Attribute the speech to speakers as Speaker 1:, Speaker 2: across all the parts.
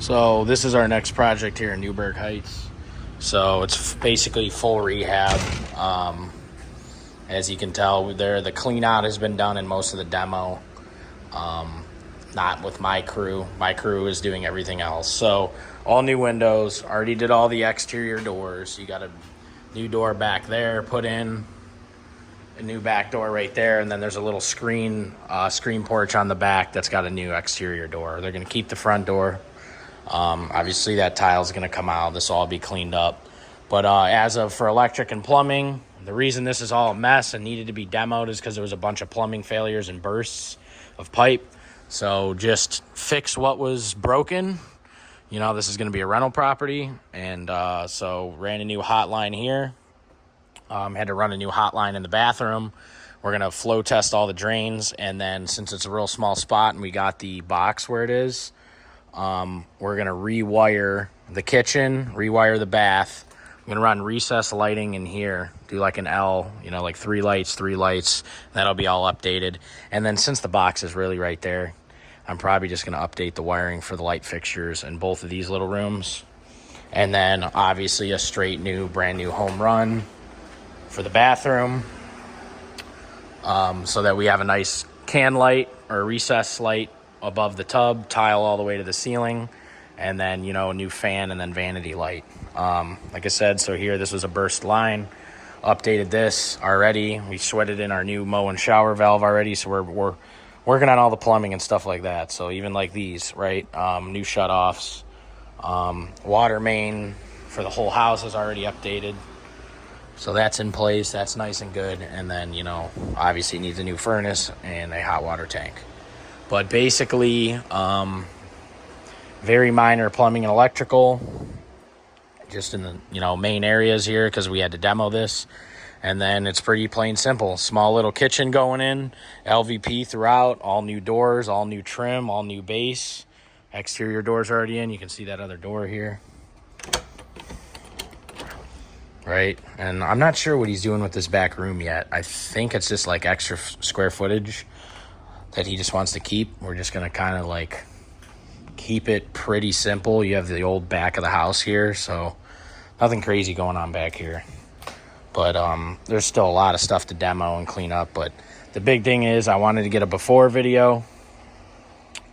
Speaker 1: So this is our next project here in Newburgh Heights. So it's basically full rehab. As you can tell, the clean out has been done in most of the demo. Not with my crew. My crew is doing everything else. So all new windows. Already did all the exterior doors. You got a new door back there put in. A new back door right there, and then there's a little screen porch on the back that's got a new exterior door. They're going to keep the front door. Obviously that tile's going to come out. This will all be cleaned up. But as of for electric and plumbing, the reason this is all a mess and needed to be demoed is because there was a bunch of plumbing failures and bursts of pipe. So just fix what was broken. You know, this is going to be a rental property, and so ran a new hotline here. Had to run a new hotline in the bathroom. We're going to flow test all the drains, and then since it's a real small spot and we got the box where it is, we're going to rewire the kitchen, rewire the bath. I'm going to run recessed lighting in here, do like an L, you know, like three lights. That'll be all updated. And then since the box is really right there, I'm probably just going to update the wiring for the light fixtures in both of these little rooms. And then obviously a straight new, brand new home run for the bathroom, so that we have a nice can light or recessed light above the tub, tile all the way to the ceiling, and then, you know, a new fan and then vanity light. Like I said, so here, this was a burst line. Updated this already. We sweated in our new mow and shower valve already, so we're working on all the plumbing and stuff like that. So even like these, right? New shutoffs. Water main for the whole house is already updated. So that's in place. That's nice and good. And then, you know, obviously it needs a new furnace and a hot water tank. But basically, very minor plumbing and electrical, just in the, you know, main areas here because we had to demo this. And then it's pretty plain simple. Small little kitchen going in, LVP throughout, all new doors, all new trim, all new base. Exterior doors already in. You can see that other door here. Right, and I'm not sure what he's doing with this back room yet. I think it's just like extra square footage that he just wants to keep. We're just gonna kind of like keep it pretty simple. You have the old back of the house here, so nothing crazy going on back here. But there's still a lot of stuff to demo and clean up. But the big thing is I wanted to get a before video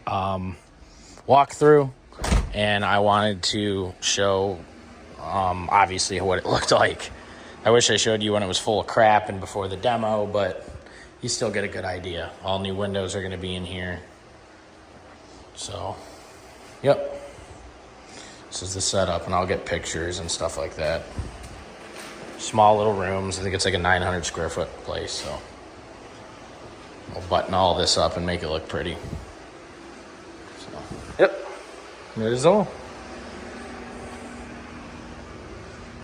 Speaker 1: walkthrough, and I wanted to show obviously what it looked like. I wish I showed you when it was full of crap and before the demo, but you still get a good idea. All new windows are going to be in here. So, yep. This is the setup, and I'll get pictures and stuff like that. Small little rooms. I think it's like a 900 square foot place, so we'll button all this up and make it look pretty. So, yep. There's all.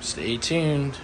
Speaker 1: Stay tuned.